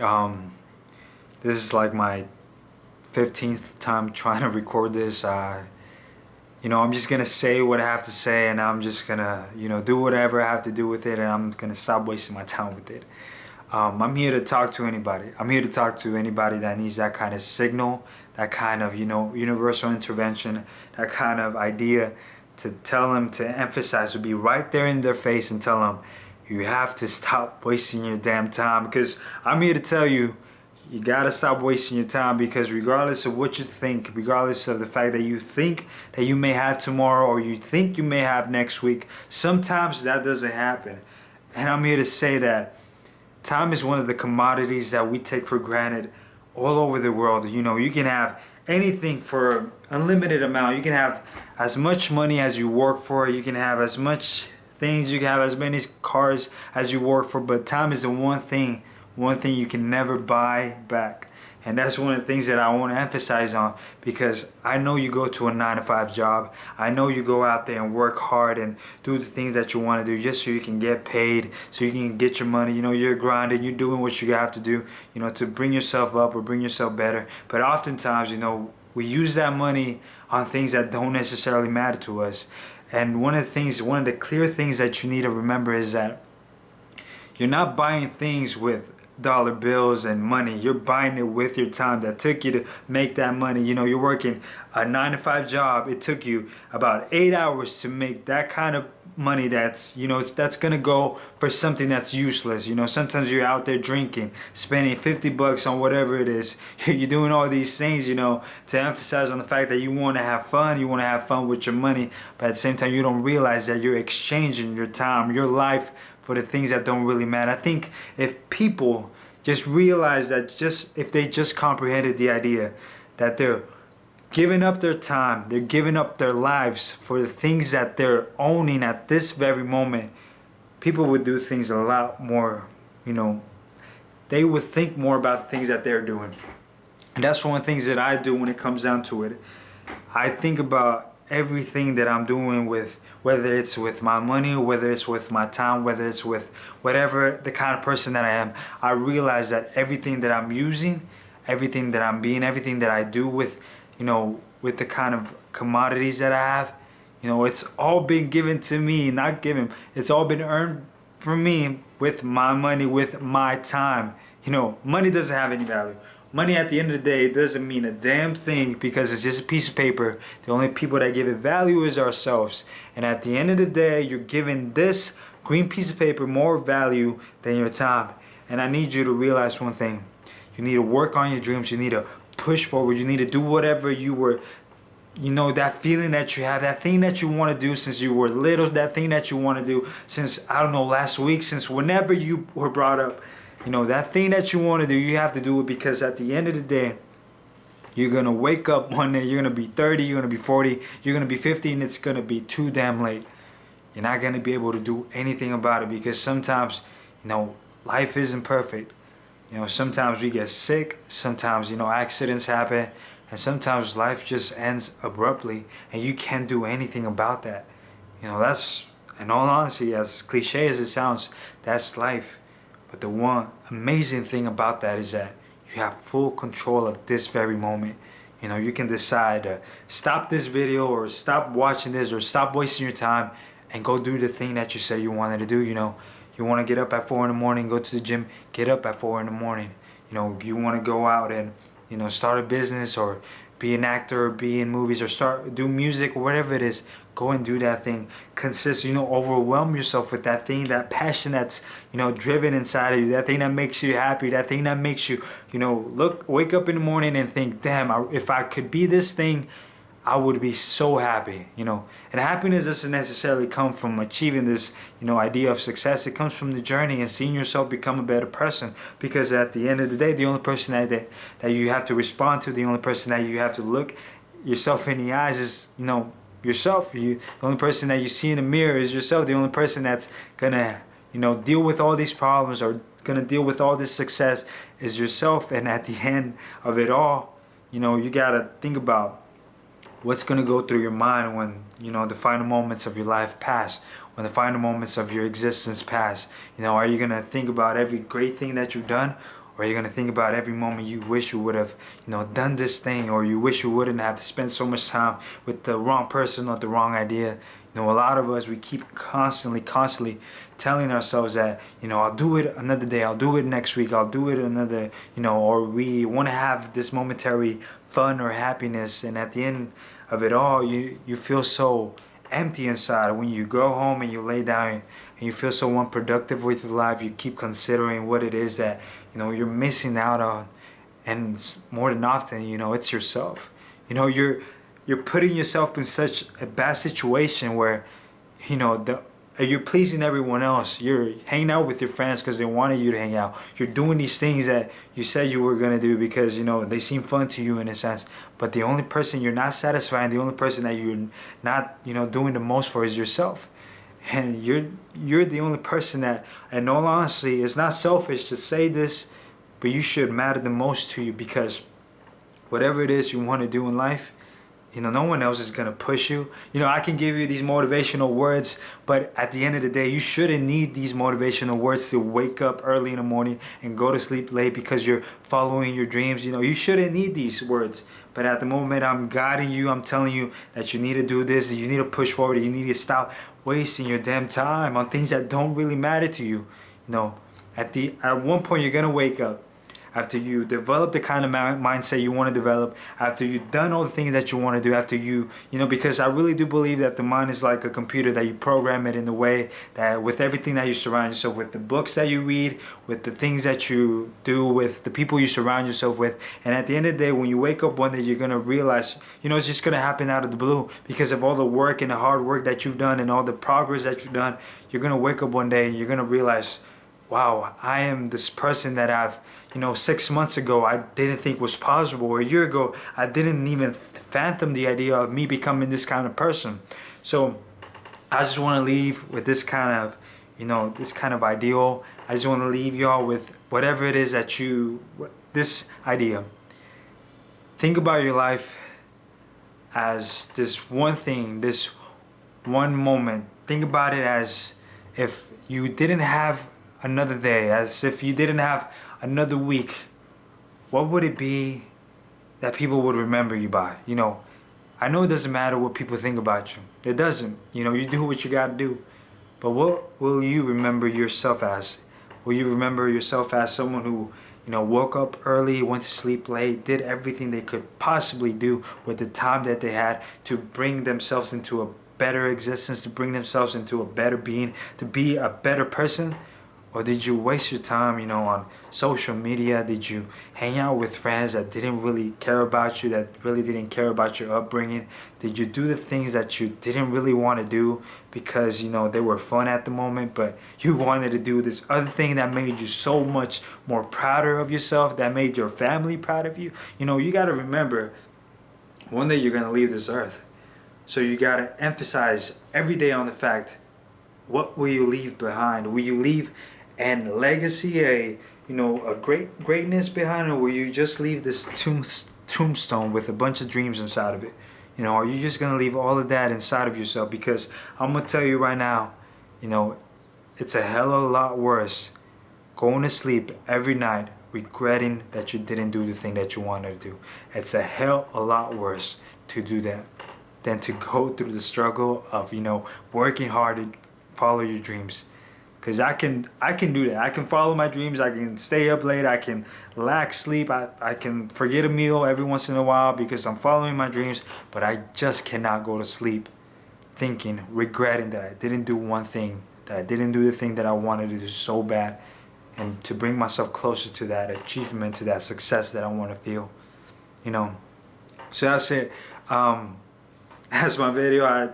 Um, this is like my 15th time trying to record this. I'm just gonna say what I have to say, and I'm just gonna, do whatever I have to do with it, and I'm gonna stop wasting my time with it. I'm here to talk to anybody. I'm here to talk to anybody that needs that kind of signal, that kind of, universal intervention, that kind of idea to tell them, to emphasize, to be right there in their face and tell them, you have to stop wasting your damn time. Because I'm here to tell you, you gotta stop wasting your time, because regardless of what you think, regardless of the fact that you think that you may have tomorrow or you think you may have next week, sometimes that doesn't happen. And I'm here to say that time is one of the commodities that we take for granted all over the world. You can have anything for unlimited amount. You can have as much money as you work for. You can have as much things. You can have as many cars as you work for. But time is the one thing you can never buy back. And that's one of the things that I want to emphasize on, because I know you go to a 9 to 5 job. I know you go out there and work hard and do the things that you want to do just so you can get paid, so you can get your money. You're grinding, you're doing what you have to do, to bring yourself up or bring yourself better. But oftentimes, we use that money on things that don't necessarily matter to us. And one of the clear things that you need to remember is that you're not buying things with dollar bills and money. You're buying it with your time that took you to make that money. You're working a 9 to 5 job. It took you about 8 hours to make that kind of money that's gonna go for something that's useless. Sometimes you're out there drinking, spending $50 on whatever it is. You're doing all these things, to emphasize on the fact that you want to have fun. You want to have fun with your money, but at the same time, you don't realize that you're exchanging your time, your life, for the things that don't really matter. I think if people just realize that, if they just comprehended the idea that they're giving up their time, they're giving up their lives for the things that they're owning at this very moment, people would do things a lot more, they would think more about the things that they're doing. And that's one of the things that I do when it comes down to it. I think about everything that I'm doing, with whether it's with my money, whether it's with my time, whether it's with whatever the kind of person that I am. I realize that everything that I'm using, everything that I'm being, everything that I do with the kind of commodities that I have, it's all been given to me, not given. It's all been earned for me with my money, with my time. Money doesn't have any value. Money at the end of the day, it doesn't mean a damn thing, because it's just a piece of paper. The only people that give it value is ourselves. And at the end of the day, you're giving this green piece of paper more value than your time. And I need you to realize one thing. You need to work on your dreams. You need to push forward. You need to do whatever that feeling that you have, that thing that you want to do since you were little, that thing that you want to do since, I don't know, last week, since whenever you were brought up. That thing that you want to do, you have to do it, because at the end of the day, you're going to wake up one day, you're going to be 30, you're going to be 40, you're going to be 50, and it's going to be too damn late. You're not going to be able to do anything about it, because sometimes, life isn't perfect. Sometimes we get sick, sometimes, accidents happen, and sometimes life just ends abruptly, and you can't do anything about that. That's, in all honesty, as cliche as it sounds, that's life. But the one amazing thing about that is that you have full control of this very moment. You can decide to stop this video, or stop watching this, or stop wasting your time, and go do the thing that you said you wanted to do. You want to get up at 4 in the morning, go to the gym, get up at 4 in the morning. You want to go out and, start a business, or be an actor, or be in movies, or do music, or whatever it is. Go and do that thing. Overwhelm yourself with that thing, that passion that's, driven inside of you, that thing that makes you happy, that thing that makes you, wake up in the morning and think, damn, if I could be this thing, I would be so happy, And happiness doesn't necessarily come from achieving this, idea of success. It comes from the journey and seeing yourself become a better person. Because at the end of the day, the only person that you have to respond to, the only person that you have to look yourself in the eyes is, yourself. The only person that you see in the mirror is yourself. The only person that's gonna, deal with all these problems, or gonna deal with all this success, is yourself. And at the end of it all, you gotta think about what's going to go through your mind when, the final moments of your life pass, when the final moments of your existence pass. Are you going to think about every great thing that you've done, Or you're gonna think about every moment you wish you would have, done this thing, or you wish you wouldn't have spent so much time with the wrong person or the wrong idea. A lot of us, we keep constantly telling ourselves that, I'll do it another day, I'll do it next week, I'll do it another, or we want to have this momentary fun or happiness, and at the end of it all, you feel so empty inside. When you go home and you lay down and you feel so unproductive with your life, you keep considering what it is that you're missing out on, and more than often, it's yourself. You're putting yourself in such a bad situation where you're pleasing everyone else. You're hanging out with your friends because they wanted you to hang out. You're doing these things that you said you were gonna do because they seem fun to you in a sense. But the only person you're not satisfying, the only person that you're not doing the most for is yourself. And you're the only person that, in all honesty, it's not selfish to say this, but you should matter the most to you, because whatever it is you want to do in life, no one else is going to push you. I can give you these motivational words, but at the end of the day, you shouldn't need these motivational words to wake up early in the morning and go to sleep late because you're following your dreams. You shouldn't need these words. But at the moment, I'm guiding you. I'm telling you that you need to do this. You need to push forward. You need to stop wasting your damn time on things that don't really matter to you. At one point, you're going to wake up. After you develop the kind of mindset you want to develop, after you've done all the things that you want to do, after because I really do believe that the mind is like a computer, that you program it in a way that with everything that you surround yourself with, the books that you read, with the things that you do, with the people you surround yourself with. And at the end of the day, when you wake up one day, you're going to realize, it's just going to happen out of the blue because of all the work and the hard work that you've done and all the progress that you've done. You're going to wake up one day and you're going to realize, wow, I am this person that I've 6 months ago I didn't think was possible, or a year ago I didn't even fathom the idea of me becoming this kind of person. So I just want to leave with this kind of ideal. I just want to leave y'all with whatever it is that this idea. Think about your life as this one thing, this one moment. Think about it as if you didn't have another day, as if you didn't have another week. What would it be that people would remember you by? I know it doesn't matter what people think about you. It doesn't. You do what you got to do. But what will you remember yourself as? Will you remember yourself as someone who, woke up early, went to sleep late, did everything they could possibly do with the time that they had to bring themselves into a better existence, to bring themselves into a better being, to be a better person? Or did you waste your time, on social media? Did you hang out with friends that didn't really care about you, that really didn't care about your upbringing? Did you do the things that you didn't really want to do because, they were fun at the moment, but you wanted to do this other thing that made you so much more prouder of yourself, that made your family proud of you? You got to remember, one day you're going to leave this earth. So you got to emphasize every day on the fact, what will you leave behind? Will you leave and legacy, a greatness behind, or will you just leave this tombstone with a bunch of dreams inside of it? Are you just gonna leave all of that inside of yourself? Because I'm gonna tell you right now, it's a hell of a lot worse going to sleep every night regretting that you didn't do the thing that you wanted to do. It's a hell of a lot worse to do that than to go through the struggle of working hard to follow your dreams. Because I can do that. I can follow my dreams. I can stay up late. I can lack sleep. I can forget a meal every once in a while because I'm following my dreams. But I just cannot go to sleep regretting that I didn't do one thing, that I didn't do the thing that I wanted to do so bad, and to bring myself closer to that achievement, to that success that I want to feel. So that's it. As my video, I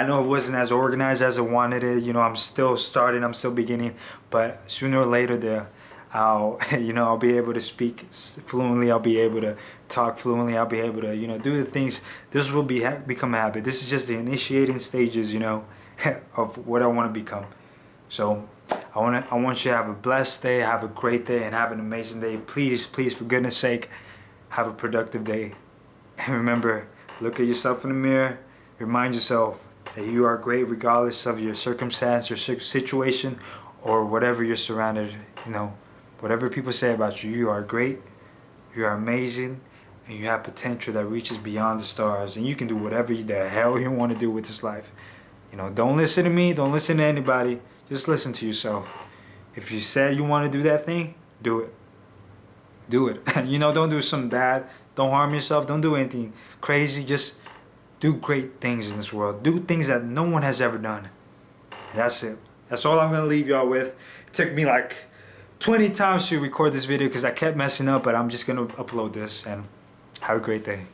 know it wasn't as organized as I wanted it. I'm still starting, I'm still beginning, but sooner or later I'll be able to speak fluently. I'll be able to talk fluently. I'll be able to do the things. This will become a habit. This is just the initiating stages, of what I want to become. So I want you to have a blessed day, have a great day, and have an amazing day. Please, for goodness sake, have a productive day. And remember, look at yourself in the mirror. Remind yourself that you are great regardless of your circumstance, your situation, or whatever you're surrounded, Whatever people say about you, you are great, you are amazing, and you have potential that reaches beyond the stars, and you can do whatever the hell you want to do with this life. Don't listen to me, don't listen to anybody, just listen to yourself. If you said you want to do that thing, do it. Do it. Don't do something bad, don't harm yourself, don't do anything crazy, just do great things in this world. Do things that no one has ever done. And that's it. That's all I'm going to leave y'all with. It took me like 20 times to record this video because I kept messing up, but I'm just going to upload this, and have a great day.